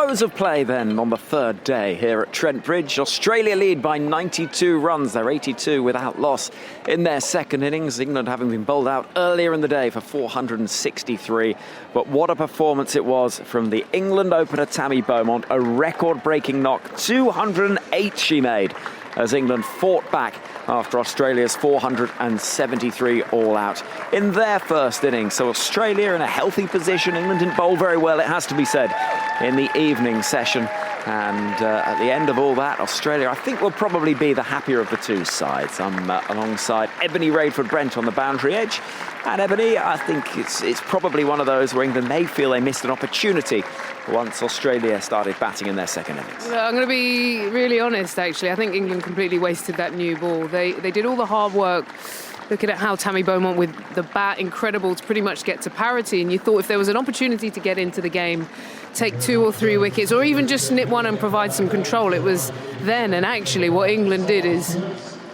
close of play then on the third day here at Trent Bridge. Australia lead by 92 runs. They're 82 without loss in their second innings. England having been bowled out earlier in the day for 463. But what a performance it was from the England opener Tammy Beaumont. A record-breaking knock, 208 she made, as England fought back after Australia's 473 all-out in their first innings. So Australia in a healthy position. England didn't bowl very well, it has to be said, in the evening session. And at the end of all that, Australia, I think, will probably be the happier of the two sides. I'm alongside Ebony Radford-Brent on the boundary edge. And Ebony, I think it's probably one of those where England may feel they missed an opportunity once Australia started batting in their second innings. Well, I'm going to be really honest, actually. I think England completely wasted that new ball. They did all the hard work. Looking at how Tammy Beaumont with the bat, incredible to pretty much get to parity. And you thought if there was an opportunity to get into the game, take 2 or 3 wickets, or even just snip one and provide some control, it was then. And actually what England did is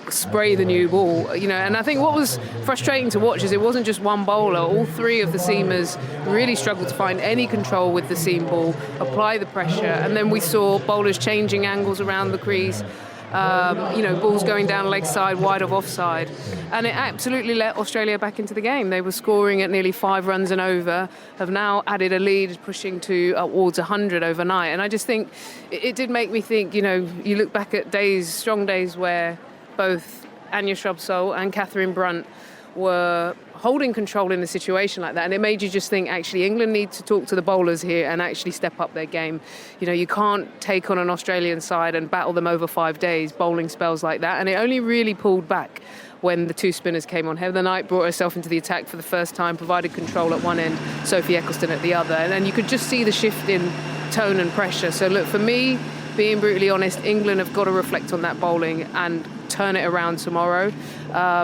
spray the new ball, and I think what was frustrating to watch is it wasn't just one bowler. All 3 of the seamers really struggled to find any control with the seam ball, apply the pressure, and then we saw bowlers changing angles around the crease, balls going down leg side, wide of offside, and it absolutely let Australia back into the game. They were scoring at nearly 5 runs and over, have now added a lead pushing towards 100 overnight, and I just think it did make me think, you look back at strong days where both Anya Shrubsole and Catherine Brunt were holding control in a situation like that, and it made you just think, actually, England need to talk to the bowlers here and actually step up their game. You can't take on an Australian side and battle them over 5 days, bowling spells like that, and it only really pulled back when the 2 spinners came on. Heather Knight brought herself into the attack for the first time, provided control at one end, Sophie Ecclestone at the other, and then you could just see the shift in tone and pressure. So look, for me, being brutally honest, England have got to reflect on that bowling and turn it around tomorrow.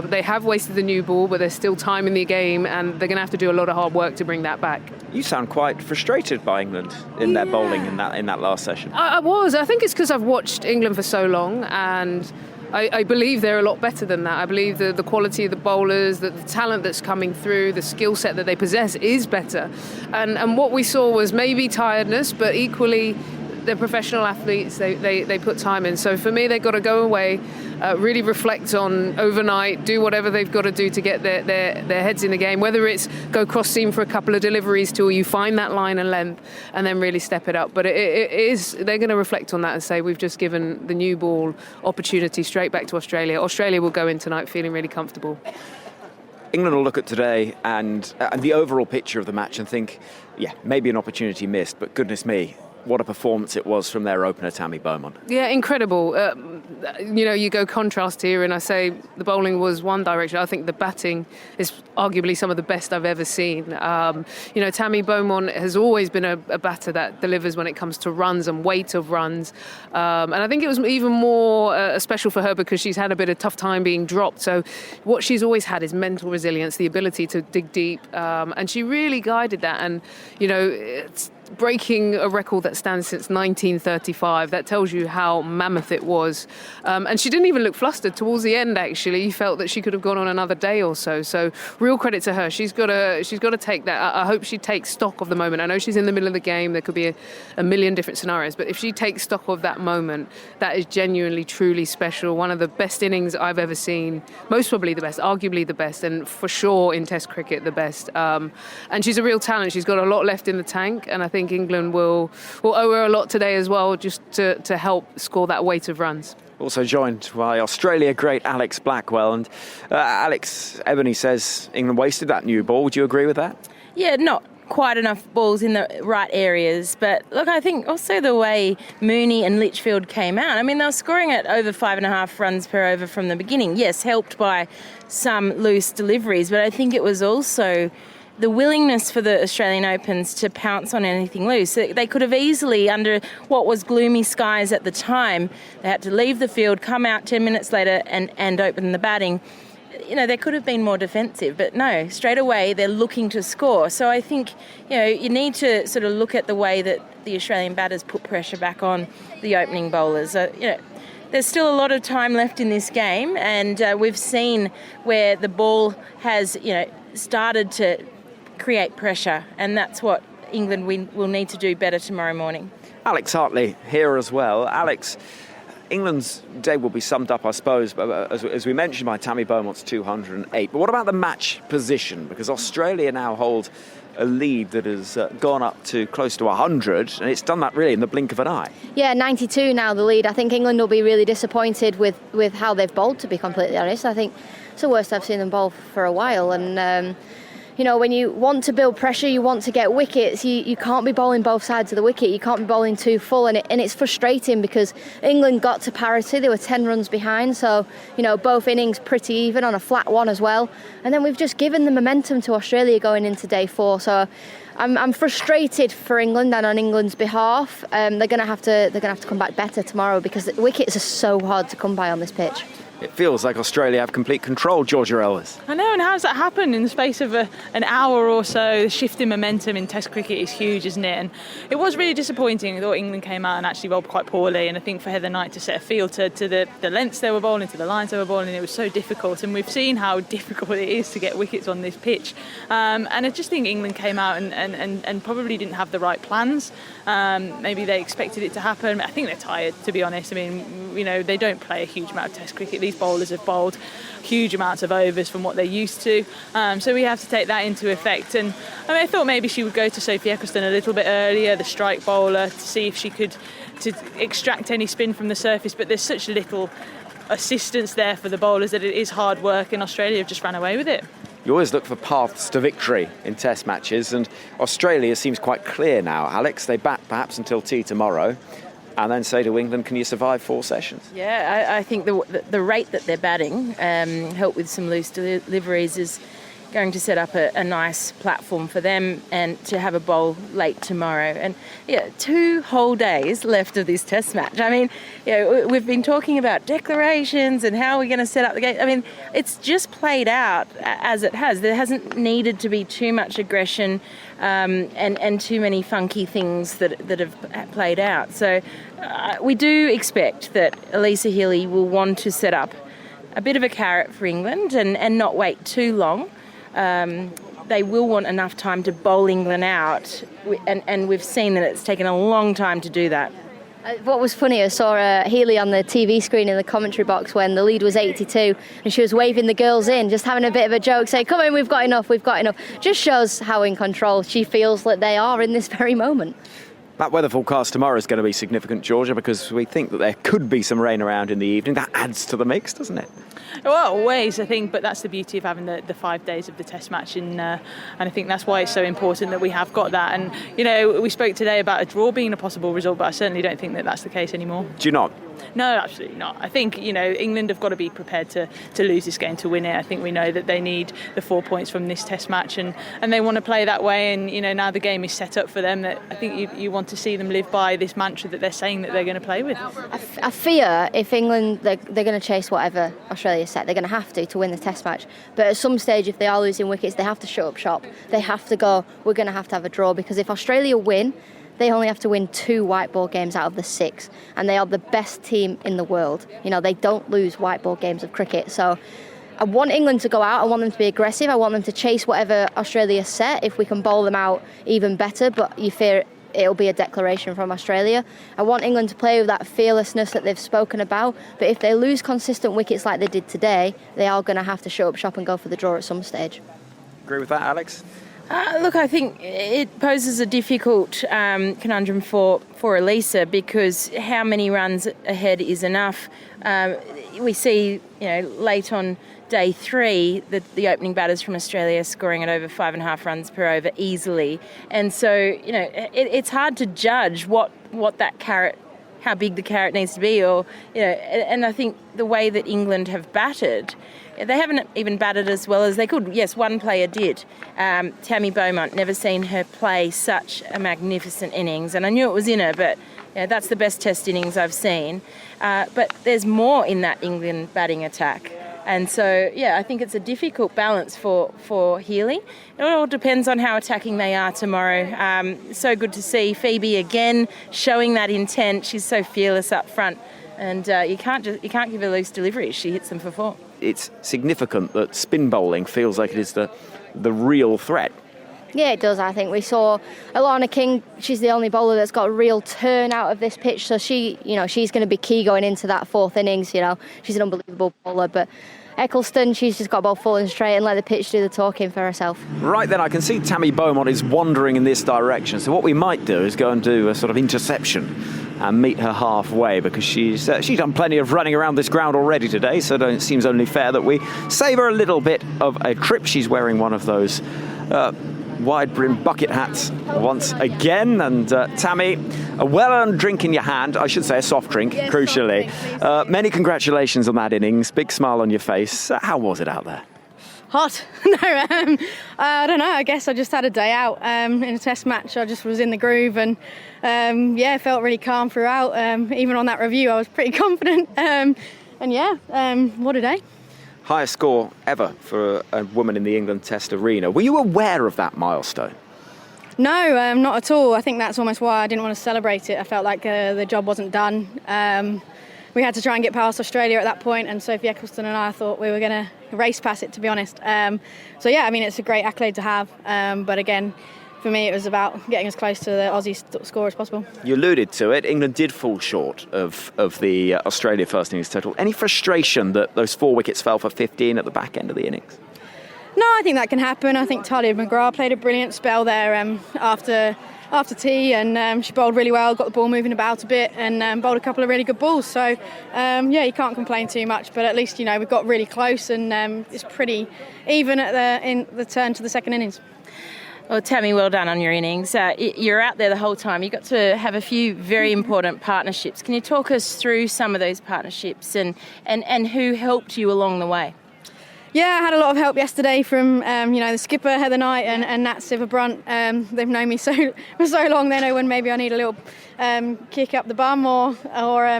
They have wasted the new ball, but there's still time in the game, and they're going to have to do a lot of hard work to bring that back. You sound quite frustrated by England in their bowling in that last session. I was. I think it's because I've watched England for so long, and I believe they're a lot better than that. I believe the quality of the bowlers, the talent that's coming through, the skill set that they possess is better. And what we saw was maybe tiredness, but equally they're professional athletes, they put time in. So for me, they've got to go away, really reflect on overnight, do whatever they've got to do to get their heads in the game, whether it's go cross seam for a couple of deliveries till you find that line and length and then really step it up. But they're going to reflect on that and say, we've just given the new ball opportunity straight back to Australia. Australia will go in tonight feeling really comfortable. England will look at today and the overall picture of the match and think, maybe an opportunity missed, but goodness me, what a performance it was from their opener, Tammy Beaumont. Yeah, incredible. You go contrast here, and I say the bowling was one direction. I think the batting is arguably some of the best I've ever seen. Tammy Beaumont has always been a batter that delivers when it comes to runs and weight of runs. And I think it was even more special for her because she's had a bit of tough time being dropped. So what she's always had is mental resilience, the ability to dig deep. And she really guided that. And, it's breaking a record that stands since 1935. That tells you how mammoth it was. And she didn't even look flustered towards the end, actually. You felt that she could have gone on another day or so. So real credit to her. She's got to take that. I hope she takes stock of the moment. I know she's in the middle of the game. There could be a million different scenarios. But if she takes stock of that moment, that is genuinely, truly special. One of the best innings I've ever seen. Most probably the best, arguably the best, and for sure in Test cricket the best. And she's a real talent. She's got a lot left in the tank, and I think England will owe her a lot today as well, just to help score that weight of runs. Also joined by Australia great Alex Blackwell. And Alex, Ebony says England wasted that new ball. Would you agree with that? Yeah, not quite enough balls in the right areas. But look, I think also the way Mooney and Litchfield came out, I mean, they were scoring at over 5.5 runs per over from the beginning. Yes, helped by some loose deliveries, but I think it was also the willingness for the Australian Opens to pounce on anything loose. They could have easily, under what was gloomy skies at the time, they had to leave the field, come out 10 minutes later and open the batting. They could have been more defensive, but no, straight away they're looking to score. So I think, you need to sort of look at the way that the Australian batters put pressure back on the opening bowlers. There's still a lot of time left in this game, and we've seen where the ball has, started to create pressure, and that's what England will need to do better tomorrow morning. Alex Hartley here as well. Alex, England's day will be summed up, I suppose, as we mentioned, by Tammy Beaumont's 208. But what about the match position? Because Australia now hold a lead that has gone up to close to 100, and it's done that really in the blink of an eye. Yeah, 92 now the lead. I think England will be really disappointed with how they've bowled, to be completely honest. I think it's the worst I've seen them bowl for a while, and when you want to build pressure, you want to get wickets, you can't be bowling both sides of the wicket, you can't be bowling too full, and it's frustrating because England got to parity, they were 10 runs behind, so both innings pretty even on a flat one as well, and then we've just given the momentum to Australia going into day 4, so I'm frustrated for England and on England's behalf. They're going to have to come back better tomorrow because the wickets are so hard to come by on this pitch. It feels like Australia have complete control, Georgia Ellis. I know, and how's that happened in the space of an hour or so? The shift in momentum in Test cricket is huge, isn't it? And it was really disappointing. I thought England came out and actually bowled quite poorly, and I think for Heather Knight to set a field to the lengths they were bowling, to the lines they were bowling, it was so difficult, and we've seen how difficult it is to get wickets on this pitch. And I just think England came out and probably didn't have the right plans. Maybe they expected it to happen. I think they're tired, to be honest. I mean, they don't play a huge amount of Test cricket. These bowlers have bowled huge amounts of overs from what they're used to, so we have to take that into effect. And I thought maybe she would go to Sophie Ecclestone a little bit earlier, the strike bowler, to see if she could to extract any spin from the surface, but there's such little assistance there for the bowlers that it is hard work, and Australia have just ran away with it. You always look for paths to victory in Test matches, and Australia seems quite clear now. Alex, they bat perhaps until tea tomorrow, and then say to England, can you survive 4 sessions? Yeah, I think the rate that they're batting, helped with some loose deliveries, is going to set up a nice platform for them and to have a bowl late tomorrow. And 2 whole days left of this Test match. I mean, we've been talking about declarations and how we're going to set up the game. I mean, it's just played out as it has. There hasn't needed to be too much aggression and too many funky things that have played out. So we do expect that Elisa Healy will want to set up a bit of a carrot for England and not wait too long. They will want enough time to bowl England out, and we've seen that it's taken a long time to do that. What was funny, I saw Healy on the TV screen in the commentary box when the lead was 82, and she was waving the girls in, just having a bit of a joke, saying, come in, we've got enough. Just shows how in control she feels that they are in this very moment. That weather forecast tomorrow is going to be significant, Georgia, because we think that there could be some rain around in the evening. That adds to the mix, doesn't it? Well, always, I think, but that's the beauty of having the 5 days of the Test match, and I think that's why it's so important that we have got that. And, we spoke today about a draw being a possible result, but I certainly don't think that that's the case anymore. Do you not? No, absolutely not. I think, England have got to be prepared to lose this game to win it. I think we know that they need the 4 points from this Test match, and they want to play that way. And, now the game is set up for them. That I think you want to see them live by this mantra that they're saying that they're going to play with. I fear if England, they're going to chase whatever Australia set. They're going to have to win the Test match. But at some stage, if they are losing wickets, they have to shut up shop. They have to go, we're going to have a draw, because if Australia win, they only have to win 2 white ball games out of the 6, and they are the best team in the world. They don't lose white ball games of cricket. So I want England to go out. I want them to be aggressive. I want them to chase whatever Australia set. If we can bowl them out, even better. But you fear it'll be a declaration from Australia. I want England to play with that fearlessness that they've spoken about. But if they lose consistent wickets like they did today, they are going to have to shut up shop and go for the draw at some stage. Agree with that, Alex? Look, I think it poses a difficult conundrum for Elisa, because how many runs ahead is enough? We see, late on day 3, the opening batters from Australia scoring at over 5.5 runs per over easily, and so it's hard to judge what that carrot, how big the carrot needs to be, or and I think the way that England have batted, they haven't even batted as well as they could. Yes, one player did. Tammy Beaumont, never seen her play such a magnificent innings, and I knew it was in her, but that's the best Test innings I've seen. But there's more in that England batting attack. And so, I think it's a difficult balance for Healy. It all depends on how attacking they are tomorrow. So good to see Phoebe again showing that intent. She's so fearless up front, and you can't give her loose deliveries. She hits them for 4. It's significant that spin bowling feels like it is the real threat Yeah, it does. I think we saw Alana King. She's the only bowler that's got a real turn out of this pitch. So she's going to be key going into that fourth innings. She's an unbelievable bowler. But Eccleston, she's just got to bowl full and straight and let the pitch do the talking for herself. Right then, I can see Tammy Beaumont is wandering in this direction. So what we might do is go and do a sort of interception and meet her halfway, because she's done plenty of running around this ground already today. So it seems only fair that we save her a little bit of a trip. She's wearing one of those wide-brimmed bucket hats once again. And Tammy, a well-earned drink in your hand, I should say a soft drink, yes, crucially. Soft drink, many congratulations on that innings, big smile on your face. How was it out there? Hot. No, I don't know. I guess I just had a day out in a test match. I just was in the groove and felt really calm throughout. Even on that review, I was pretty confident. What a day. Highest score ever for a woman in the England Test arena. Were you aware of that milestone? No, not at all. I think that's almost why I didn't want to celebrate it. I felt like the job wasn't done. We had to try and get past Australia at that point, and Sophie Eccleston and I thought we were going to race past it, to be honest. It's a great accolade to have. But again, for me, it was about getting as close to the Aussie score as possible. You alluded to it. England did fall short of the Australia first innings total. Any frustration that those 4 wickets fell for 15 at the back end of the innings? No, I think that can happen. I think Talia McGrath played a brilliant spell there after tea, and she bowled really well, got the ball moving about a bit, and bowled a couple of really good balls. So, you can't complain too much. But at least, we've got really close, and it's pretty even in the turn to the second innings. Well, Tammy, well done on your innings. You're out there the whole time. You got to have a few very important partnerships. Can you talk us through some of those partnerships and who helped you along the way? Yeah, I had a lot of help yesterday from the skipper Heather Knight and Nat Siver-Brunt. They've known me for so long. They know when maybe I need a little kick up the bum or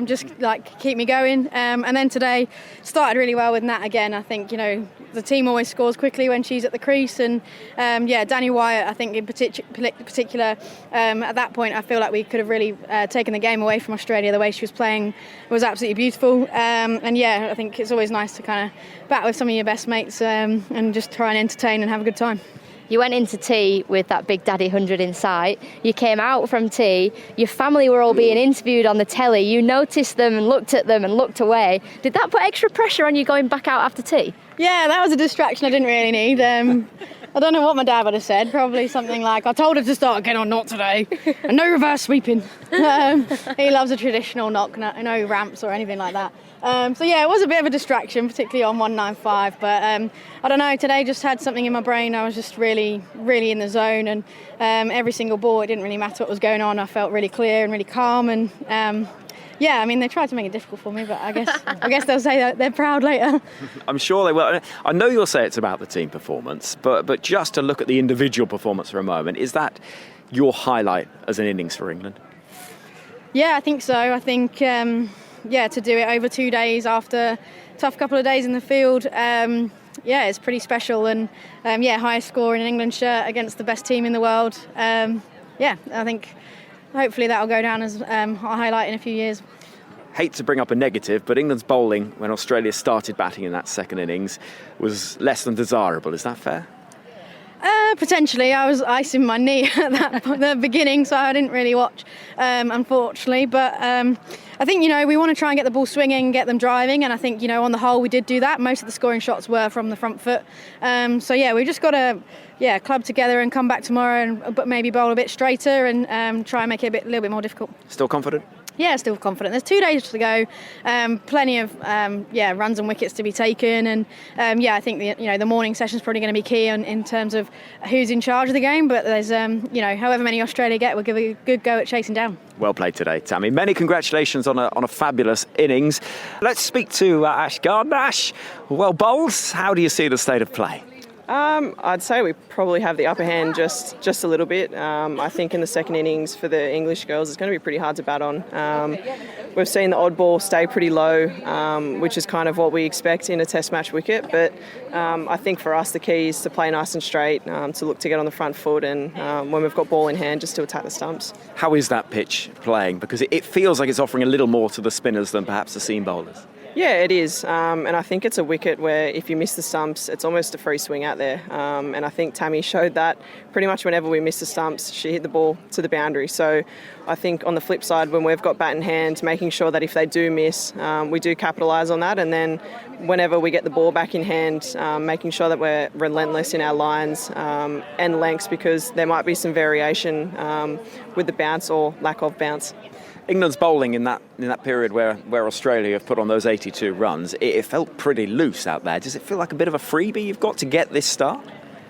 just like keep me going. And then today started really well with Nat again. I think the team always scores quickly when she's at the crease, and Danny Wyatt, I think in particular at that point I feel like we could have really taken the game away from Australia. The way she was playing was absolutely beautiful. I think it's always nice to kind of bat with some of your best mates and just try and entertain and have a good time. You went into tea with that Big Daddy 100 in sight. You came out from tea. Your family were all being interviewed on the telly. You noticed them and looked at them and looked away. Did that put extra pressure on you going back out after tea? Yeah, that was a distraction I didn't really need. I don't know what my dad would have said. Probably something like, I told her to start again on not today. And no reverse sweeping. He loves a traditional knock, no ramps or anything like that. It was a bit of a distraction, particularly on 195. But I don't know, today just had something in my brain. I was just really, really in the zone. And every single ball, it didn't really matter what was going on. I felt really clear and really calm. And they tried to make it difficult for me, but I guess they'll say that they're proud later. I'm sure they will. I know you'll say it's about the team performance, but just to look at the individual performance for a moment, is that your highlight as an innings for England? Yeah, I think so. I think, to do it over 2 days after a tough couple of days in the field, it's pretty special. And, highest score in an England shirt against the best team in the world. I think hopefully that'll go down as a highlight in a few years. Hate to bring up a negative, but England's bowling when Australia started batting in that second innings was less than desirable. Is that fair? Potentially. I was icing my knee at the beginning, so I didn't really watch, unfortunately. But I think, we want to try and get the ball swinging, get them driving, and I think, on the whole, we did do that. Most of the scoring shots were from the front foot. We've just got to club together and come back tomorrow but maybe bowl a bit straighter and try and make it a little bit more difficult. Still confident? Yeah, still confident. There's 2 days to go, plenty of runs and wickets to be taken, and I think the morning session's probably going to be key in terms of who's in charge of the game. But there's however many Australia get, we'll give a good go at chasing down. Well played today, Tammy. Many congratulations on a fabulous innings. Let's speak to Ash Gardner. Ash, well bowled. How do you see the state of play? I'd say we probably have the upper hand just a little bit. I think in the second innings for the English girls, it's going to be pretty hard to bat on. We've seen the odd ball stay pretty low, which is kind of what we expect in a test match wicket. But I think for us, the key is to play nice and straight, to look to get on the front foot, and when we've got ball in hand, just to attack the stumps. How is that pitch playing? Because it feels like it's offering a little more to the spinners than perhaps the seam bowlers. Yeah, it is. And I think it's a wicket where if you miss the stumps, it's almost a free swing out there. And I think Tammy showed that pretty much whenever we missed the stumps, she hit the ball to the boundary. So I think on the flip side, when we've got bat in hand, making sure that if they do miss, we do capitalise on that. And then whenever we get the ball back in hand, making sure that we're relentless in our lines and lengths, because there might be some variation with the bounce or lack of bounce. England's bowling in that period where Australia have put on those 82 runs, it felt pretty loose out there. Does it feel like a bit of a freebie you've got to get this start?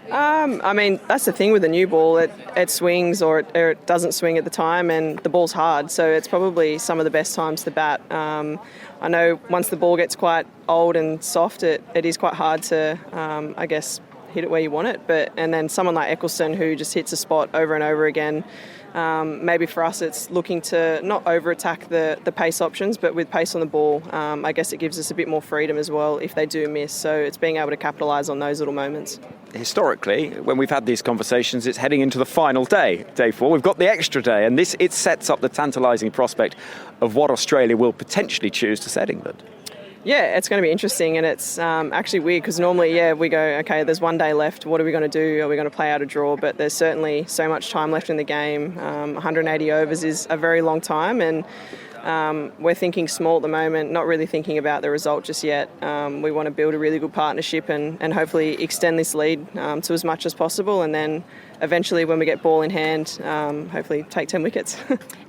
I mean, that's the thing with the new ball. It swings or it doesn't swing at the time, and the ball's hard. So it's probably some of the best times to bat. I know once the ball gets quite old and soft, it is quite hard to, I guess, hit it where you want it. And then someone like Eccleston who just hits a spot over and over again. Maybe for us it's looking to not over-attack the pace options, but with pace on the ball, I guess it gives us a bit more freedom as well if they do miss. So it's being able to capitalise on those little moments. Historically, when we've had these conversations, it's heading into the final day 4. We've got the extra day, and it sets up the tantalising prospect of what Australia will potentially choose to set England. Yeah, it's going to be interesting, and it's actually weird because normally, we go, okay, there's one day left. What are we going to do? Are we going to play out a draw? But there's certainly so much time left in the game. 180 overs is a very long time, and we're thinking small at the moment, not really thinking about the result just yet. We want to build a really good partnership and hopefully extend this lead to as much as possible, and then eventually when we get ball in hand, hopefully take 10 wickets.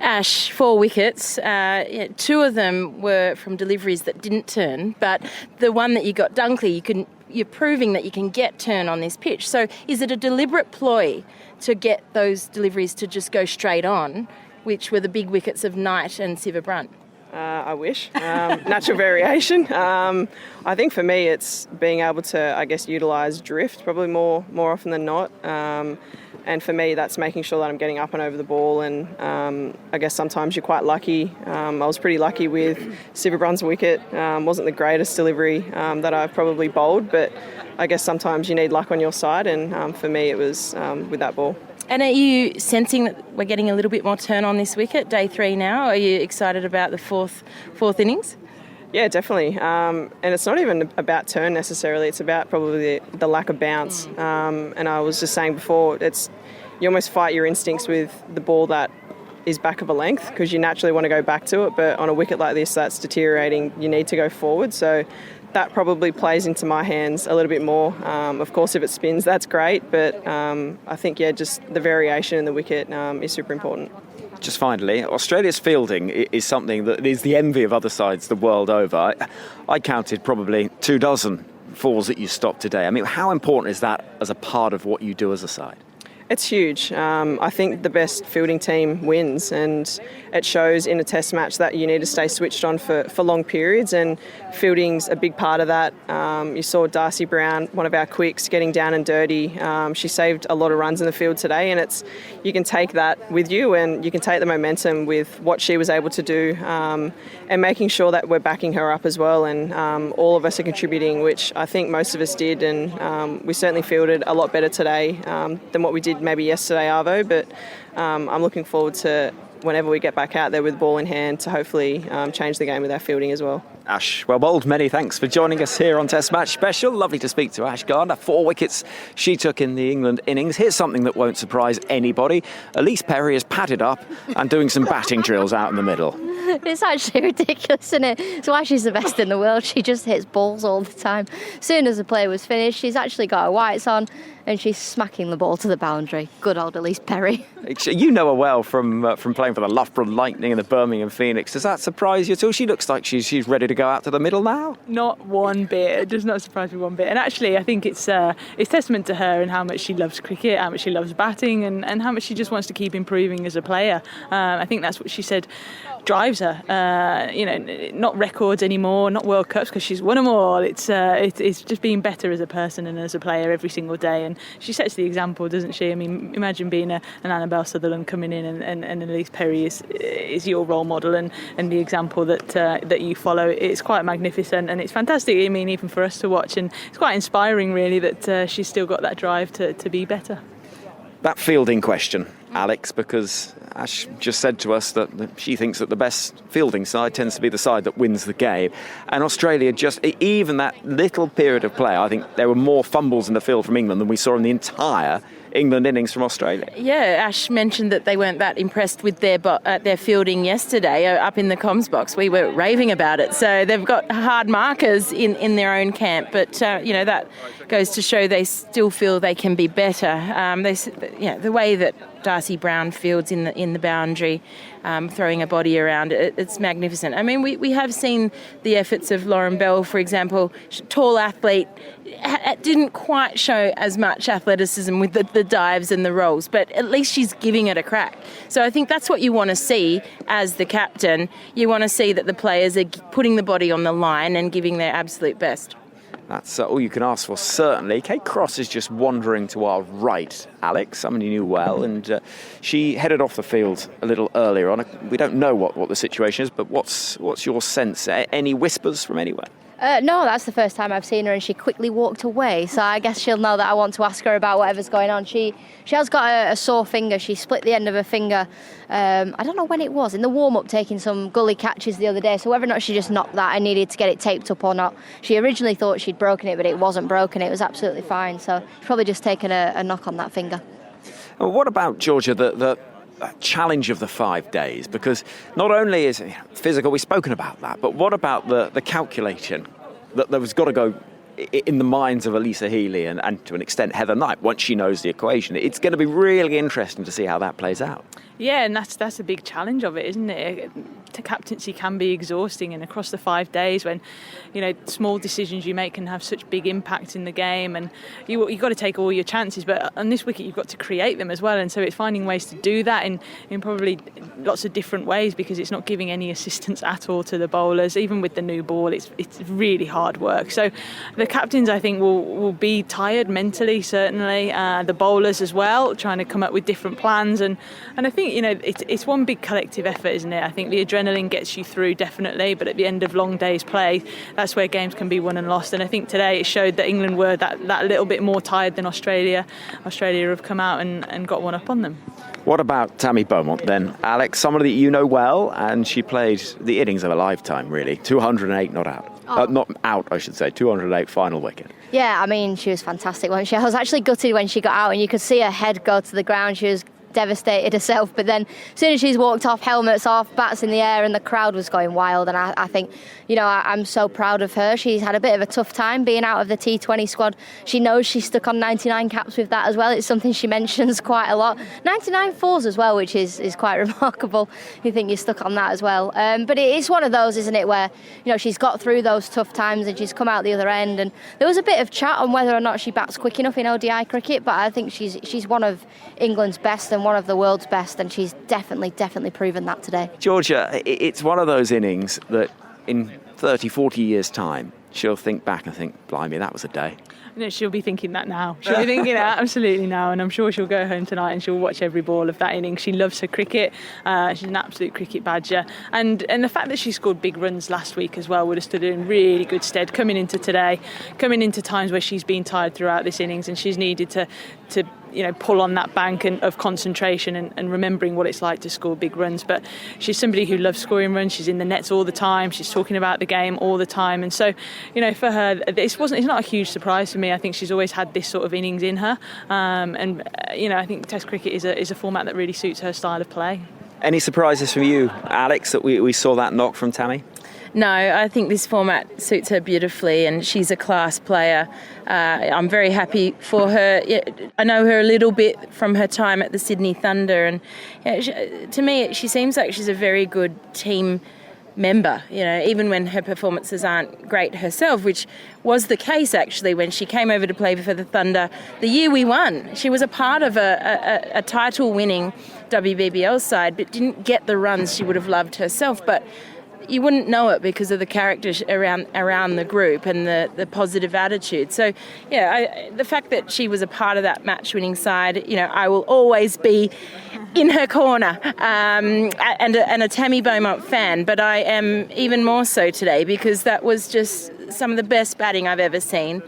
Ash, 4 wickets. 2 of them were from deliveries that didn't turn, but the one that you got, Dunkley, you're proving that you can get turn on this pitch. So is it a deliberate ploy to get those deliveries to just go straight on, which were the big wickets of Knight and Siva Brunt? I wish. Natural variation. I think for me it's being able to, I guess, utilise drift probably more often than not. And for me that's making sure that I'm getting up and over the ball, and I guess sometimes you're quite lucky. I was pretty lucky with Siva Brunt's wicket. Wasn't the greatest delivery that I've probably bowled, but I guess sometimes you need luck on your side, and for me it was with that ball. And are you sensing that we're getting a little bit more turn on this wicket, day 3 now? Are you excited about the fourth innings? Yeah, definitely. And it's not even about turn necessarily. It's about probably the lack of bounce. And I was just saying before, you almost fight your instincts with the ball that is back of a length because you naturally want to go back to it. But on a wicket like this that's deteriorating, you need to go forward. So that probably plays into my hands a little bit more. Of course, if it spins, that's great. But I think, just the variation in the wicket is super important. Just finally, Australia's fielding is something that is the envy of other sides the world over. I counted probably 24 fours that you stopped today. I mean, how important is that as a part of what you do as a side? It's huge. I think the best fielding team wins, and it shows in a test match that you need to stay switched on for long periods, and fielding's a big part of that. You saw Darcy Brown, one of our quicks, getting down and dirty. She saved a lot of runs in the field today, and you can take that with you, and you can take the momentum with what she was able to do, and making sure that we're backing her up as well, and all of us are contributing, which I think most of us did, and we certainly fielded a lot better today than what we did maybe yesterday, Arvo, but I'm looking forward to whenever we get back out there with ball in hand to hopefully change the game with our fielding as well. Ash, well bowled, many thanks for joining us here on Test Match Special. Lovely to speak to Ash Gardner. 4 wickets she took in the England innings. Here's something that won't surprise anybody. Elise Perry is padded up and doing some batting drills out in the middle. It's actually ridiculous, isn't it? It's why she's the best in the world. She just hits balls all the time. As soon as the play was finished, she's actually got her whites on and she's smacking the ball to the boundary. Good old Elise Perry. You know her well from playing for the Loughborough Lightning and the Birmingham Phoenix. Does that surprise you at all? She looks like she's ready to go out to the middle now. Not one bit. It does not surprise me one bit. And actually, I think it's testament to her and how much she loves cricket, how much she loves batting, and how much she just wants to keep improving as a player. I think that's what she said drives her. Not records anymore, not World Cups, because she's won them all. It's just being better as a person and as a player every single day. And she sets the example, doesn't she? I mean, imagine being an Annabelle Sutherland coming in and Elise Perry is your role model and the example that you follow. It's quite magnificent and it's fantastic. I mean, even for us to watch, and it's quite inspiring, really, that she's still got that drive to be better. That fielding question. Alex, because Ash just said to us that she thinks that the best fielding side tends to be the side that wins the game. And Australia just, even that little period of play, I think there were more fumbles in the field from England than we saw in the entire England innings from Australia. Yeah, Ash mentioned that they weren't that impressed with their fielding yesterday up in the comms box. We were raving about it. So they've got hard markers in their own camp, but that goes to show they still feel they can be better. The way that Darcy Brown fields in the boundary, throwing a body around, it's magnificent. I mean, we have seen the efforts of Lauren Bell, for example, tall athlete, didn't quite show as much athleticism with the dives and the rolls, but at least she's giving it a crack. So I think that's what you want to see as the captain. You want to see that the players are putting the body on the line and giving their absolute best. That's all you can ask for, certainly. Kate Cross is just wandering to our right, Alex, someone you knew well, and she headed off the field a little earlier on. We don't know what the situation is, but what's your sense? Any whispers from anywhere? No, that's the first time I've seen her, and she quickly walked away. So I guess she'll know that I want to ask her about whatever's going on. She has got a sore finger. She split the end of her finger. I don't know when it was, in the warm-up, taking some gully catches the other day. So whether or not she just knocked that, I needed to get it taped up or not. She originally thought she'd broken it, but it wasn't broken. It was absolutely fine. So she's probably just taken a knock on that finger. Well, what about, Georgia, the challenge of the 5 days? Because not only is it physical, we've spoken about that, but what about the calculation that there was got to go in the minds of Alyssa Healy and to an extent Heather Knight once she knows the equation? It's going to be really interesting to see how that plays out. Yeah, and that's a big challenge of it, isn't it? Captaincy can be exhausting, and across the 5 days, when small decisions you make can have such big impact in the game, and you've got to take all your chances. But on this wicket, you've got to create them as well, and so it's finding ways to do that in probably lots of different ways, because it's not giving any assistance at all to the bowlers. Even with the new ball, it's really hard work. So the captains, I think, will be tired mentally, certainly. The bowlers as well, trying to come up with different plans, and I think it's one big collective effort, isn't it? I think the adrenaline gets you through, definitely, but at the end of long days' play, that's where games can be won and lost. And I think today it showed that England were that little bit more tired than Australia. Australia have come out and got one up on them. What about Tammy Beaumont then, Alex? Somebody that you know well, and she played the innings of a lifetime, really. 208 not out. Not out, I should say. 208 final wicket. Yeah, I mean, she was fantastic, wasn't she? I was actually gutted when she got out, and you could see her head go to the ground. She was devastated herself, but then as soon as she's walked off, helmets off, bats in the air, and the crowd was going wild. And I think, I'm so proud of her. She's had a bit of a tough time being out of the T20 squad. She knows she's stuck on 99 caps with that as well. It's something she mentions quite a lot. 99 fours as well, which is quite remarkable. You think you're stuck on that as well. But it's one of those, isn't it, where she's got through those tough times and she's come out the other end. And there was a bit of chat on whether or not she bats quick enough in ODI cricket, but I think she's one of England's best and one of the world's best, and she's definitely proven that today. Georgia, it's one of those innings that in 30, 40 years' time, she'll think back and think, blimey, that was a day. No, she'll be thinking that now. She'll be thinking that absolutely now, and I'm sure she'll go home tonight and she'll watch every ball of that innings. She loves her cricket. She's an absolute cricket badger, and the fact that she scored big runs last week as well would have stood her in really good stead coming into today, coming into times where she's been tired throughout this innings and she's needed to pull on that bank of concentration and remembering what it's like to score big runs. But she's somebody who loves scoring runs. She's in the nets all the time. She's talking about the game all the time. And so, for her, it's not a huge surprise for me. I think she's always had this sort of innings in her. I think Test cricket is a format that really suits her style of play. Any surprises from you, Alex, that we saw that knock from Tammy? No, I think this format suits her beautifully, and she's a class player. I'm very happy for her. I know her a little bit from her time at the Sydney Thunder, and to me, she seems like she's a very good team member, even when her performances aren't great herself, which was the case actually when she came over to play for the Thunder the year we won. She was a part of a title-winning WBBL side, but didn't get the runs she would have loved herself. But you wouldn't know it because of the characters around the group and the positive attitude. So, the fact that she was a part of that match-winning side, I will always be in her corner, and a Tammy Beaumont fan. But I am even more so today because that was just some of the best batting I've ever seen.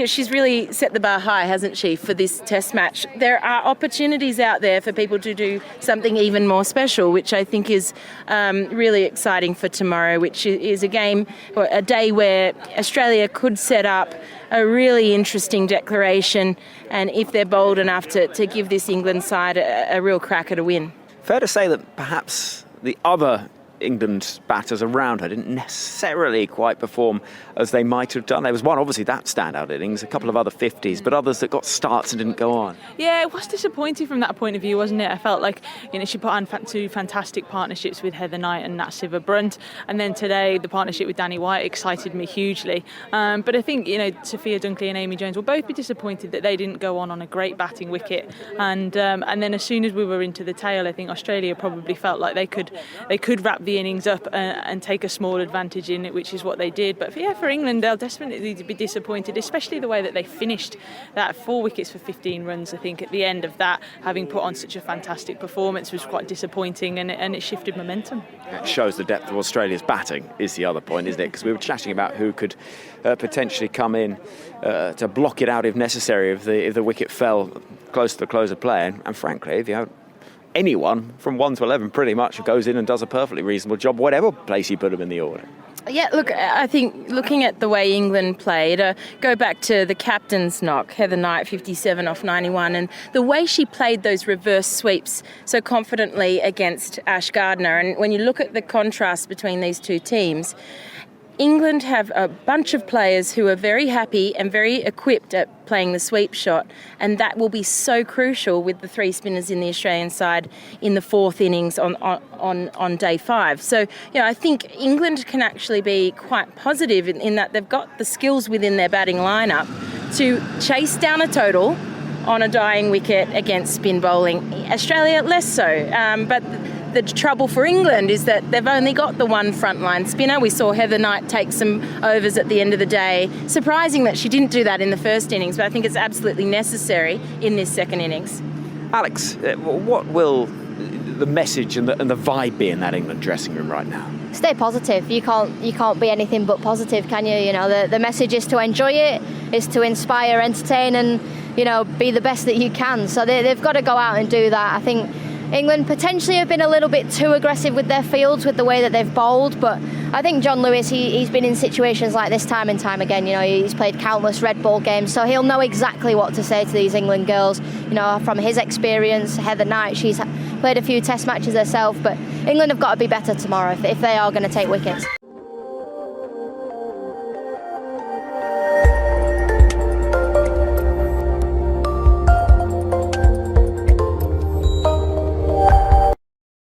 She's really set the bar high, hasn't she, for this test match. There are opportunities out there for people to do something even more special, which I think is really exciting for tomorrow, which is a game or a day where Australia could set up a really interesting declaration, and if they're bold enough to give this England side a real crack at a win. Fair to say that perhaps the other England batters around her didn't necessarily quite perform as they might have done. There was one, obviously, that standout innings, a couple of other 50s, but others that got starts and didn't go on. Yeah, it was disappointing from that point of view, wasn't it? I felt like, she put on two fantastic partnerships with Heather Knight and Nat Sciver-Brunt, and then today the partnership with Danni Wyatt excited me hugely. But I think, Sophia Dunkley and Amy Jones will both be disappointed that they didn't go on a great batting wicket. And then as soon as we were into the tail, I think Australia probably felt like they could wrap the innings up and take a small advantage in it, which is what they did. But for England, they'll definitely be disappointed, especially the way that they finished that 4 wickets for 15 runs. I think at the end of that, having put on such a fantastic performance was quite disappointing, and it shifted momentum. It shows the depth of Australia's batting is the other point, isn't it? Because we were chatting about who could potentially come in to block it out if necessary if the wicket fell close to the close of play. And frankly, if you have anyone from 1 to 11 pretty much goes in and does a perfectly reasonable job, whatever place you put them in the order. Yeah, look, I think looking at the way England played, go back to the captain's knock, Heather Knight, 57 off 91, and the way she played those reverse sweeps so confidently against Ash Gardner. And when you look at the contrast between these two teams, England have a bunch of players who are very happy and very equipped at playing the sweep shot, and that will be so crucial with the 3 spinners in the Australian side in the 4th innings on day 5. So, I think England can actually be quite positive in that they've got the skills within their batting lineup to chase down a total on a dying wicket against spin bowling. Australia, less so, but the trouble for England is that they've only got the one frontline spinner. We saw Heather Knight take some overs at the end of the day. Surprising that she didn't do that in the first innings, but I think it's absolutely necessary in this second innings. Alex, what will the message and the vibe be in that England dressing room right now? Stay positive. You can't be anything but positive, can you? The message is to enjoy it, is to inspire, entertain, and be the best that you can. So they've got to go out and do that. I think England potentially have been a little bit too aggressive with their fields with the way that they've bowled, but I think John Lewis, he's been in situations like this time and time again. He's played countless red ball games, so he'll know exactly what to say to these England girls. From his experience, Heather Knight, she's played a few test matches herself, but England have got to be better tomorrow if they are going to take wickets.